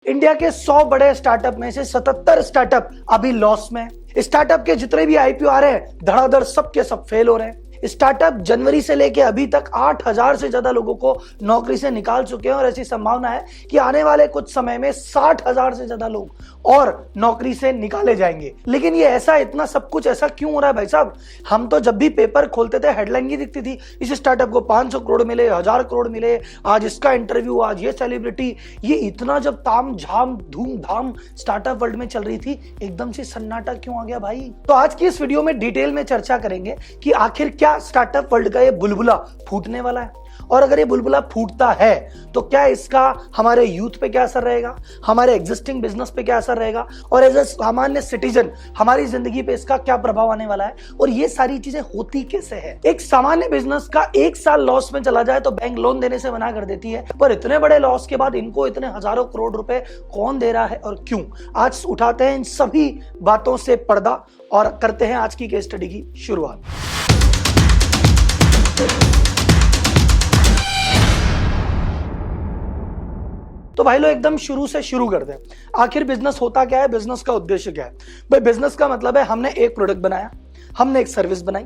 India के 100 बड़े startup में से 77 स्टार्टअप अभी लॉस में है। स्टार्टअप के जितने भी आईपीओ आ रहे हैं धड़ाधड़ सब के सब फेल हो रहे हैं। स्टार्टअप जनवरी से लेके अभी तक 8,000 से ज्यादा लोगों को नौकरी से निकाल चुके हैं और ऐसी संभावना है कि आने वाले कुछ समय में 60,000 से ज्यादा लोग और नौकरी से निकाले जाएंगे। लेकिन ये ऐसा इतना सब कुछ ऐसा क्यों हो रहा है भाई साहब? हम तो जब भी पेपर खोलते थे हेडलाइन ये दिखती थी, इस स्टार्टअप को 500 करोड़ मिले, 1000 करोड़ मिले, आज इसका इंटरव्यू, आज ये सेलिब्रिटी। ये इतना जब ताम झाम धूमधाम स्टार्टअप वर्ल्ड में चल रही थी, एकदम से सन्नाटा क्यों आ गया भाई? तो आज की इस वीडियो में डिटेल में चर्चा करेंगे कि आखिर क्या स्टार्टअप वर्ल्ड का ये बुलबुला फूटने वाला है, और अगर ये बुलबुला फूटता है तो क्या इसका हमारे यूथ पे क्या असर रहेगा, हमारे एग्जिस्टिंग बिजनेस पे क्या असर रहेगा, और एज ए सामान्य सिटीजन हमारी जिंदगी पे इसका क्या प्रभाव आने वाला है, और ये सारी चीजें होती कैसे है। एक सामान्य बिजनेस का 1 साल लॉस में चला जाए तो बैंक लोन देने से मना कर देती है, पर इतने बड़े लॉस के बाद इनको इतने हजारों करोड़ रुपए कौन दे रहा है और क्यों? आज उठाते हैं इन सभी बातों से पर्दा और करते हैं आज की केस स्टडी की शुरुआत। तो भाई लोग एकदम शुरू से शुरू कर दें। आखिर बिजनेस होता क्या है, बिजनेस का उद्देश्य क्या है? भाई बिजनेस का मतलब है हमने एक प्रोडक्ट बनाया, हमने एक सर्विस बनाई,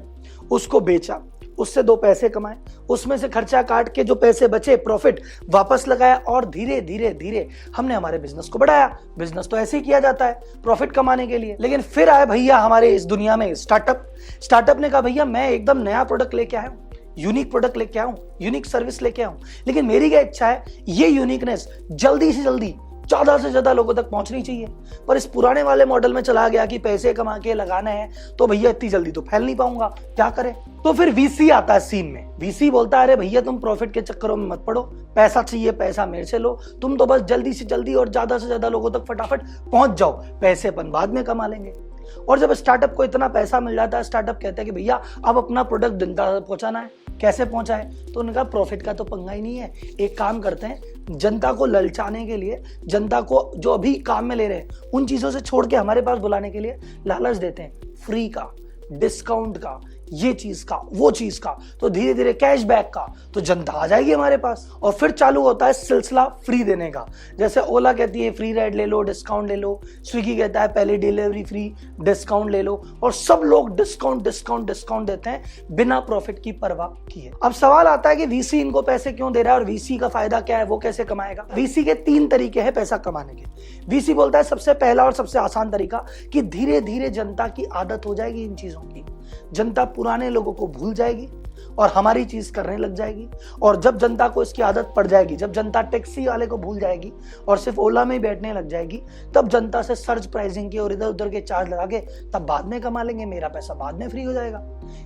उसको बेचा, उससे 2 पैसे कमाए, उसमें से खर्चा काट के जो पैसे बचे प्रॉफिट वापस लगाया, और धीरे धीरे धीरे हमने हमारे बिजनेस को बढ़ाया। बिजनेस तो ऐसे ही किया जाता है प्रॉफिट कमाने के लिए। लेकिन फिर आए भैया हमारे इस दुनिया में स्टार्टअप ने कहा भैया मैं एकदम नया प्रोडक्ट लेके आया हूं, यूनिक प्रोडक्ट लेके आऊं, यूनिक सर्विस लेके आऊं, लेकिन मेरी क्या इच्छा है ये यूनिकनेस जल्दी से जल्दी ज्यादा से ज्यादा लोगों तक पहुंचनी चाहिए। पर इस पुराने वाले मॉडल में चला गया कि पैसे कमा के लगाने हैं, तो भैया इतनी जल्दी तो फैल नहीं पाऊंगा, क्या करें? तो फिर वीसी आता है सीन में। वीसी बोलता है अरे भैया तुम प्रॉफिट के चक्करों में मत पड़ो, पैसा चाहिए पैसा मेरे से लो, तुम तो बस जल्दी से जल्दी और ज्यादा से ज्यादा लोगों तक फटाफट पहुंच जाओ, पैसे अपन बाद में कमा लेंगे। और जब स्टार्टअप को इतना पैसा मिल जाता है, स्टार्टअप कहते हैं कि भैया अब अपना प्रोडक्ट जनता तक पहुंचाना है। कैसे पहुंचा है? तो उनका प्रॉफिट का तो पंगा ही नहीं है। एक काम करते हैं, जनता को ललचाने के लिए, जनता को जो अभी काम में ले रहे हैं उन चीजों से छोड़ के हमारे पास बुलाने के लिए लालच देते हैं, फ्री का, डिस्काउंट का, ये चीज का, वो चीज का, तो धीरे धीरे कैशबैक का, तो जनता आ जाएगी हमारे पास। और फिर चालू होता है सिलसिला फ्री देने का। जैसे ओला कहती है फ्री राइड ले लो, डिस्काउंट ले लो, स्विगी कहता है पहली डिलीवरी फ्री, डिस्काउंट ले लो, और सब लोग डिस्काउंट डिस्काउंट डिस्काउंट देते हैं बिना प्रॉफिट की परवाह किए। अब सवाल आता है कि वीसी इनको पैसे क्यों दे रहा है और वीसी का फायदा क्या है, वो कैसे कमाएगा? वीसी के 3 तरीके हैं पैसा कमाने के। वीसी बोलता है सबसे पहला और सबसे आसान तरीका कि धीरे धीरे जनता की आदत हो जाएगी इन चीजों की, जनता पुराने लोगों को भूल जाएगी और हमारी चीज करने लग जाएगी। और जब जनता को इसकी आदत पड़ जाएगी, जब जनता टैक्सी वाले को भूल जाएगी और सिर्फ ओला में ही बैठने लग जाएगी, तब जनता से सर्च प्राइसिंग की और इधर उधर के चार्ज लगा के तब बाद में कमा लेंगे, मेरा पैसा बाद में फ्री हो जाएगा।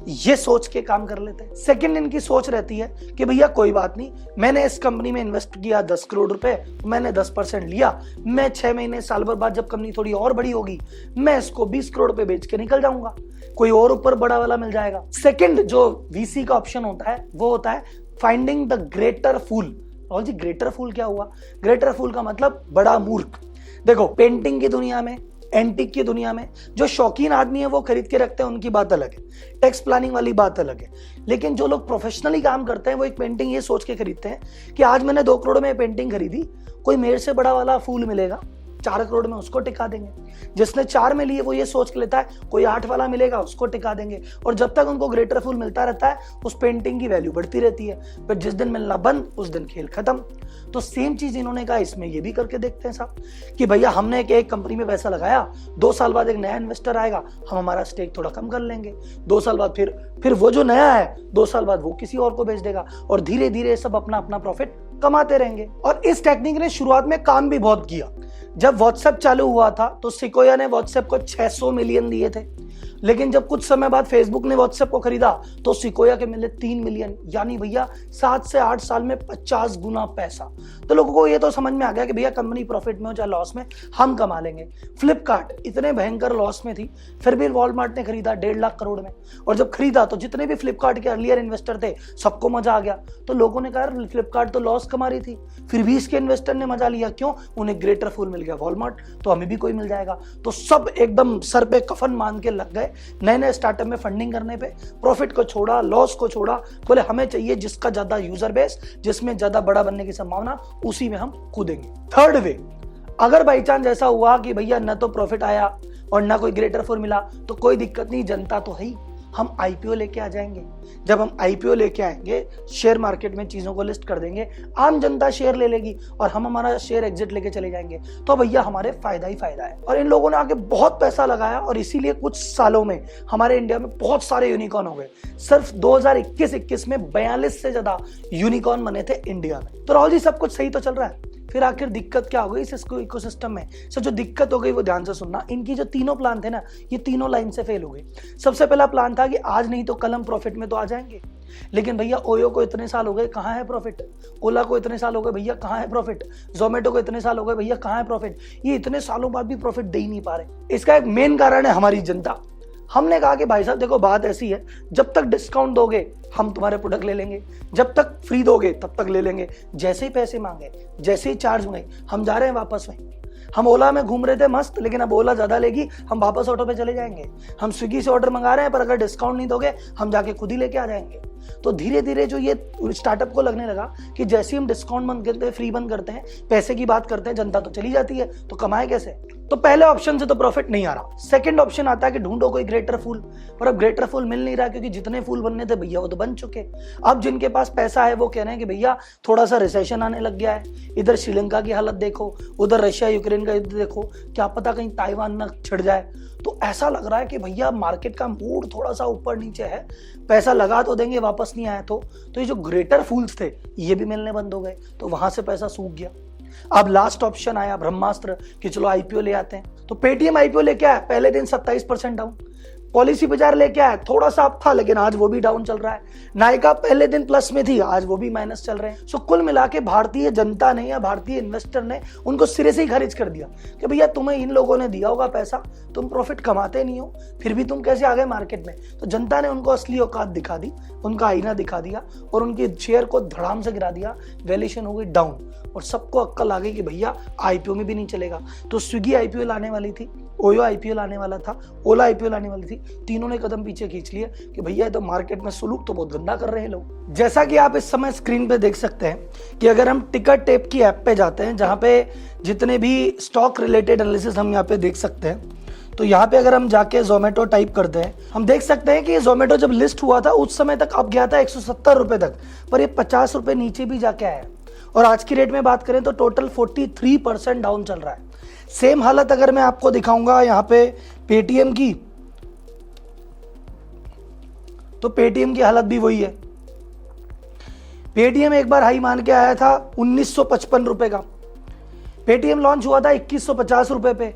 ये सोच के काम कर लेते हैं। सेकंड इनकी सोच रहती है कि भैया कोई बात नहीं, मैंने इस कंपनी में इन्वेस्ट किया 10 करोड़ रुपए, मैंने 10% लिया, मैं 6 महीने साल भर बाद जब कंपनी थोड़ी और बड़ी होगी मैं इसको 20 करोड़ रुपए बेच के निकल जाऊंगा, कोई और ऊपर बड़ा वाला मिल जाएगा। सेकंड जो वीसी का ऑप्शन होता है वो होता है फाइंडिंग द ग्रेटर फूल। और जी ग्रेटर फूल क्या हुआ? ग्रेटर फूल का मतलब बड़ा मूर्ख। देखो पेंटिंग की दुनिया में, एंटिक की दुनिया में जो शौकीन आदमी है वो खरीद के रखते हैं, उनकी बात अलग है, टैक्स प्लानिंग वाली बात अलग है। लेकिन जो लोग प्रोफेशनली काम करते हैं वो एक पेंटिंग ये सोच के खरीदते हैं कि आज मैंने 2 करोड़ में पेंटिंग खरीदी, कोई मेरे से बड़ा वाला फूल मिलेगा 4 करोड़ में, उसको टिका देंगे। जिसने 4 में लिए वो ये सोच के लेता है कोई 8 वाला मिलेगा उसको टिका देंगे। और जब तक उनको ग्रेटर फूल मिलता रहता है उस पेंटिंग की वैल्यू बढ़ती रहती है। फिर जिस दिन मिलना बंद उस दिन खेल खत्म। तो सेम चीज इन्होंने कहा इसमें ये भी करके देखते हैं साहब कि भैया हमने एक कंपनी में पैसा लगाया, 2 साल बाद एक नया इन्वेस्टर आएगा, हम हमारा स्टेक थोड़ा कम कर लेंगे, 2 साल बाद फिर वो जो नया है 2 साल बाद वो किसी और को बेच देगा, और धीरे धीरे सब अपना अपना प्रॉफिट कमाते रहेंगे। और इस टेक्निक ने शुरुआत में काम भी बहुत किया। जब व्हाट्सएप चालू हुआ था तो सिकोया ने व्हाट्सएप को 600 मिलियन दिए थे, लेकिन जब कुछ समय बाद फेसबुक ने व्हाट्सएप को खरीदा तो सिकोया के मिले 3 मिलियन, यानी भैया 7 से 8 साल में 50 गुना पैसा। तो लोगों को ये तो समझ में आ गया कि भैया कंपनी प्रॉफिट में हो चाहे लॉस में हम कमा लेंगे। फ्लिपकार्ट इतने भयंकर लॉस में थी, फिर भी वॉलमार्ट ने खरीदा 1.5 लाख करोड़ में, और जब खरीदा तो जितने भी फ्लिपकार्ट के अर्लियर इन्वेस्टर थे सबको मजा आ गया। तो लोगों ने कहा फ्लिपकार्ट तो लॉस कमा रही थी, फिर भी इसके इन्वेस्टर ने मजा लिया, क्यों? उन्हें ग्रेटर फूल मिल गया वॉलमार्ट, तो हमें भी कोई मिल जाएगा। तो सब एकदम सर पे कफन मान के लग गए नए नए स्टार्टअप में फंडिंग करने पे। प्रॉफिट को छोड़ा, लॉस को छोड़ा, बोले हमें चाहिए जिसका ज्यादा यूजर बेस, जिसमें ज्यादा बड़ा बनने की संभावना, उसी में हम कूदेंगे। थर्ड वे, अगर बाई चांस ऐसा हुआ कि भैया न तो प्रॉफिट आया और ना कोई ग्रेटर फॉर मिला तो कोई दिक्कत नहीं, जनता तो है ही, हम आईपीओ लेके आ जाएंगे। जब हम आईपीओ लेके आएंगे, शेयर मार्केट में चीजों को लिस्ट कर देंगे, आम जनता शेयर ले लेगी और हम हमारा शेयर एग्जिट लेके चले जाएंगे, तो भैया हमारे फायदा ही फायदा है। और इन लोगों ने आगे बहुत पैसा लगाया और इसीलिए कुछ सालों में हमारे इंडिया में बहुत सारे यूनिकॉर्न हो गए। सिर्फ 2021 में 42 से ज्यादा यूनिकॉर्न बने थे इंडिया में। तो राहुल जी सब कुछ सही तो चल रहा है, फिर आखिर दिक्कत क्या हो गई इस इकोसिस्टम में? सर जो दिक्कत हो गई वो ध्यान से सुनना। इनकी जो तीनों प्लान थे ना, ये तीनों लाइन से फेल हो गए। सबसे पहला प्लान था कि आज नहीं तो कल हम प्रॉफिट में तो आ जाएंगे, लेकिन भैया ओयो को इतने साल हो गए, कहाँ है प्रॉफिट? ओला को इतने साल हो गए, भैया कहाँ है प्रॉफिट? जोमेटो को इतने साल हो गए, भैया कहाँ है प्रॉफिट? ये इतने सालों बाद भी प्रॉफिट दे ही नहीं पा रहे। इसका एक मेन कारण है हमारी जनता। हमने कहा कि भाई साहब देखो बात ऐसी है, जब तक डिस्काउंट दोगे हम तुम्हारे प्रोडक्ट ले लेंगे, जब तक फ्री दोगे तब तक ले लेंगे। जैसे ही पैसे मांगे, जैसे ही चार्ज हुए, हम जा रहे हैं वापस वहीं। हम ओला में घूम रहे थे मस्त, लेकिन अब ओला ज्यादा लेगी, हम वापस ऑटो पे चले जाएंगे। हम स्विगी से ऑर्डर मंगा रहे हैं, पर अगर डिस्काउंट नहीं दोगे हम जाके खुद ही लेके आ जाएंगे। तो धीरे धीरे जो ये स्टार्टअप को लगने लगा कि जैसे ही हम डिस्काउंट बंद करते हैं, फ्री बंद करते हैं, पैसे की बात करते हैं, जनता तो चली जाती है, तो कमाए कैसे? तो पहले ऑप्शन से तो प्रॉफिट नहीं आ रहा। सेकंड ऑप्शन आता है कि ढूंढो कोई ग्रेटर फूल, पर अब ग्रेटर फूल मिल नहीं रहा, क्योंकि जितने फूल बनने थे भैया वो तो बन चुके। अब जिनके पास पैसा है वो कह रहे हैं कि भैया थोड़ा सा रिसेशन आने लग गया है, इधर श्रीलंका की हालत देखो, उधर रशिया यूक्रेन का युद्ध देखो, क्या पता कहीं ताइवान न छिड़ जाए। तो ऐसा लग रहा है कि भैया मार्केट का मूड थोड़ा सा ऊपर नीचे है, पैसा लगा तो देंगे, वापस नहीं आया तो ये जो ग्रेटर फूल्स थे ये भी मिलने बंद हो गए, तो वहां से पैसा सूख गया। अब लास्ट ऑप्शन आया ब्रह्मास्त्र कि चलो आईपीओ ले आते हैं। तो पेटीएम आईपीओ लेके आया, पहले दिन 27% डाउन। पॉलिसी बाजार लेके आया, थोड़ा सा अप था लेकिन आज वो भी डाउन चल रहा है। नायका पहले दिन प्लस में थी, आज वो भी माइनस चल रहे हैं। सो कुल मिला के भारतीय जनता ने या भारतीय इन्वेस्टर ने उनको सिरे से ही खारिज कर दिया कि भैया तुम्हें इन लोगों ने दिया होगा पैसा, तुम प्रॉफिट कमाते नहीं हो, फिर भी तुम कैसे आ गए मार्केट में? तो जनता ने उनको असली औकात दिखा दी, उनका आईना दिखा दिया और उनके शेयर को धड़ाम से गिरा दिया। वैल्यूएशन हो गई डाउन और सबको अक्कल आ गई कि भैया आईपीओ में भी नहीं चलेगा। तो स्विगी आईपीओ लाने वाली थी, ओयो आईपीओ लाने वाला था, ओला आईपीओ लाने वाली थी, तीनों ने कदम पीछे खींच लिए कि भैया तो मार्केट में सुलूक तो बहुत गंदा कर रहे हैं लोग। जैसा कि आप इस समय स्क्रीन पे देख सकते हैं कि अगर हम टिकट टेप की ऐप पे जाते हैं, जहां पे जितने भी स्टॉक रिलेटेड एनालिसिस हम यहाँ पे देख सकते हैं, तो यहाँ पे अगर हम जाके जोमेटो टाइप करते हैं, हम देख सकते हैं कि जोमेटो जब लिस्ट हुआ था उस समय तक अब गया था 170 रुपए तक, पर ये 50 रुपए नीचे भी जाके आया। और आज की रेट में बात करें तो टोटल 43% डाउन चल रहा है। सेम हालत अगर मैं आपको दिखाऊंगा यहाँ पे पेटीएम की, तो पेटीएम की हालत भी वही है। पेटीएम एक बार हाई मान के आया था 1955 रुपए का, पेटीएम लॉन्च हुआ था 2150 रुपए पे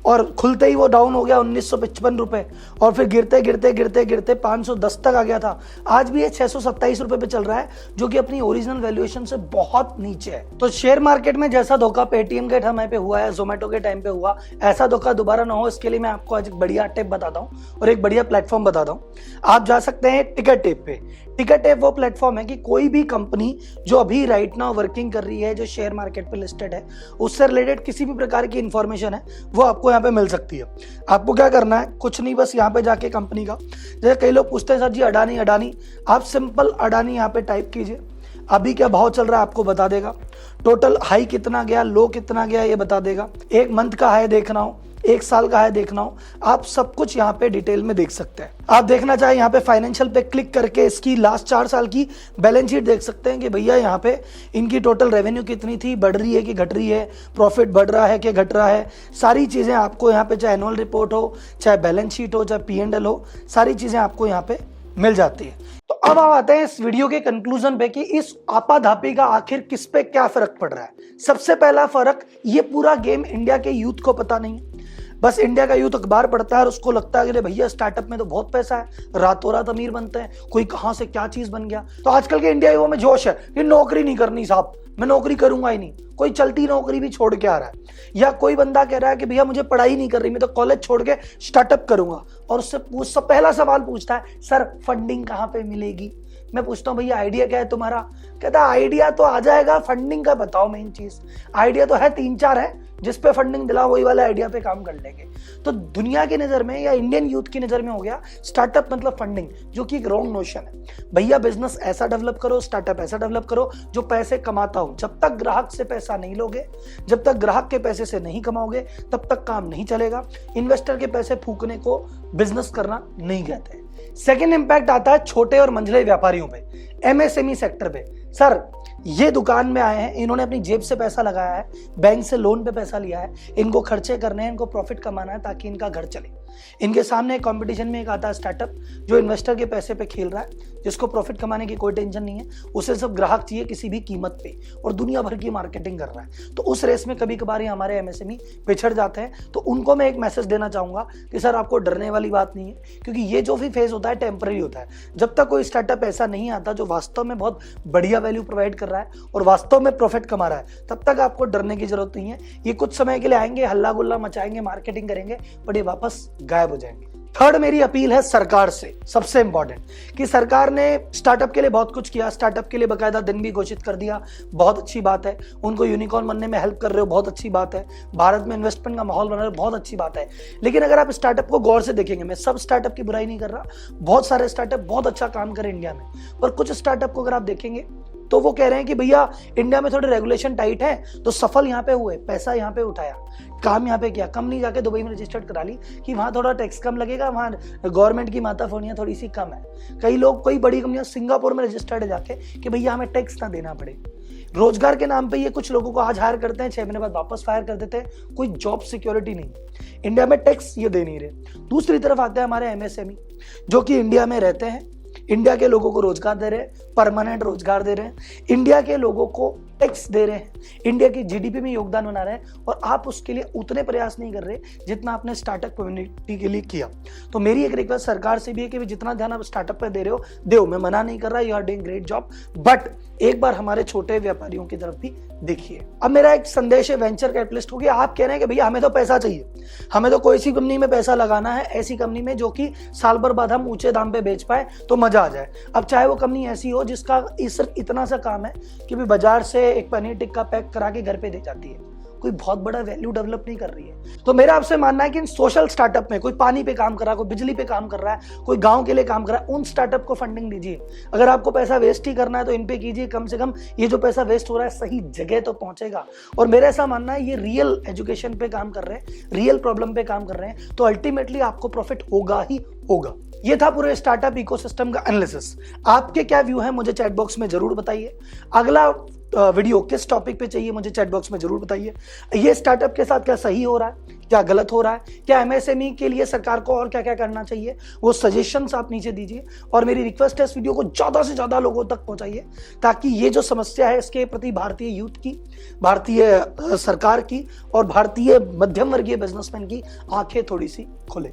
और खुलते ही वो डाउन हो गया 1955 रुपए और फिर गिरते गिरते गिरते गिरते 510 तक आ गया था। आज भी ये 627 रुपए पे चल रहा है, जो कि अपनी ओरिजिनल वैल्यूएशन से बहुत नीचे है। तो शेयर मार्केट में जैसा धोखा पेटीएम के टाइम पे हुआ है, जोमेटो के टाइम पे हुआ, ऐसा धोखा दोबारा ना हो, इसके लिए मैं आपको आज एक बढ़िया टिप बताता हूँ और एक बढ़िया प्लेटफॉर्म बताता हूँ। आप जा सकते हैं टिकट टेप पे। टिकट टेप वो प्लेटफॉर्म है कि कोई भी कंपनी जो अभी राइट नाउ वर्किंग कर रही है, जो शेयर मार्केट पे लिस्टेड है, उससे रिलेटेड किसी भी प्रकार की इंफॉर्मेशन है वो आपको यहाँ पे मिल सकती है। आपको क्या करना है, कुछ नहीं, बस यहाँ पे जाके कंपनी का, जैसे कई लोग पूछते हैं सर जी अडानी अडानी, आप सिंपल अडानी यहाँ पे टाइप कीजिए, अभी क्या भाव चल रहा है आपको बता देगा, टोटल हाई कितना गया, लो कितना गया ये बता देगा, एक मंथ का हाई देखना हो, एक साल का है देखना हो, आप सब कुछ यहाँ पे डिटेल में देख सकते हैं। आप देखना चाहे यहाँ पे फाइनेंशियल पे क्लिक करके इसकी लास्ट 4 साल की बैलेंस शीट देख सकते हैं कि भैया यहाँ पे इनकी टोटल रेवेन्यू कितनी थी, बढ़ रही है कि घट रही है, प्रॉफिट बढ़ रहा है कि घट रहा है, सारी चीजें आपको यहाँ पे, चाहे एनुअल रिपोर्ट हो, चाहे बैलेंस शीट हो, चाहे P&L हो, सारी चीजें आपको यहाँ पे मिल जाती है। तो अब हम आते हैं इस वीडियो के कंक्लूजन पे कि इस आपाधापी का आखिर किस पे क्या फर्क पड़ रहा है। सबसे पहला फर्क, ये पूरा गेम इंडिया के यूथ को पता नहीं है। बस इंडिया का यूथ अखबार पढ़ता है और उसको लगता है कि भैया स्टार्टअप में तो बहुत पैसा है, रातों रात अमीर बनते हैं, कोई कहां से क्या चीज बन गया। तो आजकल के इंडिया युवाओं में जोश है कि नौकरी नहीं करनी साहब, मैं नौकरी करूंगा ही नहीं। कोई चलती नौकरी भी छोड़ के आ रहा है, या कोई बंदा कह रहा है कि भैया मुझे पढ़ाई नहीं कर रही, मैं तो कॉलेज छोड़ के स्टार्टअप करूंगा, और उससे पहला सवाल पूछता है सर फंडिंग कहाँ पे मिलेगी। मैं पूछता हूँ भैया आइडिया क्या है तुम्हारा, कहता है आइडिया तो आ जाएगा, फंडिंग का बताओ मेन चीज। आइडिया तो है 3-4 है, जिस पे फंडिंग दिला वही वाला आइडिया पे काम कर लेंगे। तो दुनिया की नजर में या इंडियन यूथ की नजर में हो गया स्टार्टअप मतलब फंडिंग, जो कि एक रॉन्ग नोशन है। भैया बिजनेस ऐसा डेवलप करो, स्टार्टअप ऐसा डेवलप करो जो पैसे कमाता हो। जब तक ग्राहक से पैसा नहीं लोगे, जब तक ग्राहक के पैसे से नहीं कमाओगे, तब तक काम नहीं चलेगा। इन्वेस्टर के पैसे फूकने को बिजनेस करना नहीं कहते। सेकेंड इंपैक्ट आता है छोटे और मंझले व्यापारियों पे, एमएसएमई सेक्टर पे। सर ये दुकान में आए हैं, इन्होंने अपनी जेब से पैसा लगाया है, बैंक से लोन पे पैसा लिया है, इनको खर्चे करने हैं, इनको प्रॉफिट कमाना है ताकि इनका घर चले। इनके सामने कंपटीशन में एक आता है स्टार्टअप जो इन्वेस्टर के पैसे पे खेल रहा है, जिसको प्रॉफिट कमाने की कोई टेंशन नहीं है, उसे सब ग्राहक चाहिए किसी भी कीमत पे, और दुनिया भर की मार्केटिंग कर रहा है। तो उस रेस में कभी कभार हमारे एमएसएमई पिछड़ जाते हैं। तो उनको मैं एक मैसेज देना चाहूंगा कि सर आपको डरने वाली बात नहीं है, क्योंकि ये जो भी फेज होता है टेम्पररी होता है। जब तक कोई स्टार्टअप ऐसा नहीं आता जो वास्तव में बहुत बढ़िया वैल्यू प्रोवाइड कर रहा है और वास्तव में प्रॉफिट कमा रहा है, तब तक आपको डरने की जरूरत नहीं है। ये कुछ समय के लिए आएंगे, हल्ला गुल्ला मचाएंगे, मार्केटिंग करेंगे, बट ये वापस गायब हो जाएंगे। थर्ड मेरी अपील है सरकार से, सबसे इंपॉर्टेंट कि सरकार ने स्टार्टअप के लिए बहुत कुछ किया, स्टार्टअप के लिए बकायदा दिन भी घोषित कर दिया, बहुत अच्छी बात है। उनको यूनिकॉर्न बनने में हेल्प कर रहे हो, बहुत अच्छी बात है। भारत में इन्वेस्टमेंट का माहौल बना रहे हो, बहुत अच्छी बात है। लेकिन अगर आप स्टार्टअप को गौर से देखेंगे, मैं सब स्टार्टअप की बुराई नहीं कर रहा, बहुत सारे स्टार्टअप बहुत अच्छा काम करें इंडिया में, पर कुछ स्टार्टअप को अगर आप देखेंगे तो वो कह रहे हैं कि भैया इंडिया में थोड़े रेगुलेशन टाइट है, तो सफल यहाँ पे हुए, पैसा यहाँ पे उठाया, काम यहाँ पे किया, कंपनी जाके दुबई में रजिस्टर्ड करा ली कि वहाँ थोड़ा टैक्स कम लगेगा, वहाँ गवर्नमेंट की माताफोनियाँ थोड़ी सी कम है। कई लोग, कई बड़ी कंपनियां सिंगापुर में रजिस्टर्ड है जाके कि भैया हमें टैक्स ना देना पड़े। रोजगार के नाम पे ये कुछ लोगों को आज हायर करते हैं, 6 महीने बाद वापस फायर कर देते हैं, कोई जॉब सिक्योरिटी नहीं। इंडिया में टैक्स ये दे नहीं रहे। दूसरी तरफ आते हैं हमारे एमएसएमई जो कि इंडिया में रहते हैं, इंडिया के लोगों को रोजगार दे रहे हैं, परमानेंट रोजगार दे रहे हैं, इंडिया के लोगों को टैक्स दे रहे हैं, इंडिया की जीडीपी में योगदान बना रहे हैं, और आप उसके लिए उतने प्रयास नहीं कर रहे जितना आपने स्टार्टअप कम्युनिटी के लिए किया। तो मेरी एक रिक्वेस्ट सरकार से भी है कि जितना ध्यान आप स्टार्टअप पे दे रहे हो दो, मैं मना नहीं कर रहा, you are doing great job, but एक बार हमारे छोटे व्यापारियों की तरफ भी देखिए। अब मेरा एक संदेश है वेंचर कैपिटलिस्ट को कि आप कह रहे हैं कि भैया हमें तो पैसा चाहिए, हमें तो कोई सी कंपनी में पैसा लगाना है, ऐसी कंपनी में जो कि साल भर बाद हम ऊंचे दाम पे बेच पाए तो मजा आ जाए। अब चाहे वो कंपनी ऐसी हो जिसका सिर्फ इतना सा काम है कि भी बाजार से एक पनीर टिक्का पैक करा के घर पे दे जाती है, कोई बहुत बड़ा वैल्यू डेवलप नहीं कर रही है। तो मेरा आपसे मानना है कि इन सोशल स्टार्टअप में कोई पानी पे काम कर रहा है, कोई बिजली पे काम कर रहा है, कोई गांव के लिए काम कर रहा है, उन स्टार्टअप को फंडिंग दीजिए। अगर आपको पैसा वेस्ट ही करना है तो इन पे कीजिए, कम से कम ये जो पैसा वेस्ट हो रहा है सही जगह तो पहुंचेगा। और मेरा ऐसा मानना है ये रियल एजुकेशन पे काम कर रहे हैं, रियल प्रॉब्लम पे काम कर रहे हैं, तो अल्टीमेटली आपको प्रॉफिट होगा ही होगा। ये था पूरे स्टार्टअप इकोसिस्टम का एनालिसिस। आपके क्या व्यू है मुझे चैट बॉक्स में जरूर बताइए। अगला वीडियो किस टॉपिक पे चाहिए मुझे चैट बॉक्स में जरूर बताइए। ये स्टार्टअप के साथ क्या सही हो रहा है, क्या गलत हो रहा है, क्या एमएसएमई के लिए सरकार को और क्या क्या करना चाहिए, वो सजेशंस आप नीचे दीजिए। और मेरी रिक्वेस्ट है इस वीडियो को ज्यादा से ज्यादा लोगों तक पहुंचाइए, ताकि ये जो समस्या है इसके प्रति भारतीय यूथ की, भारतीय सरकार की और भारतीय मध्यम वर्गीय बिजनेसमैन की आंखें थोड़ी सी खुले।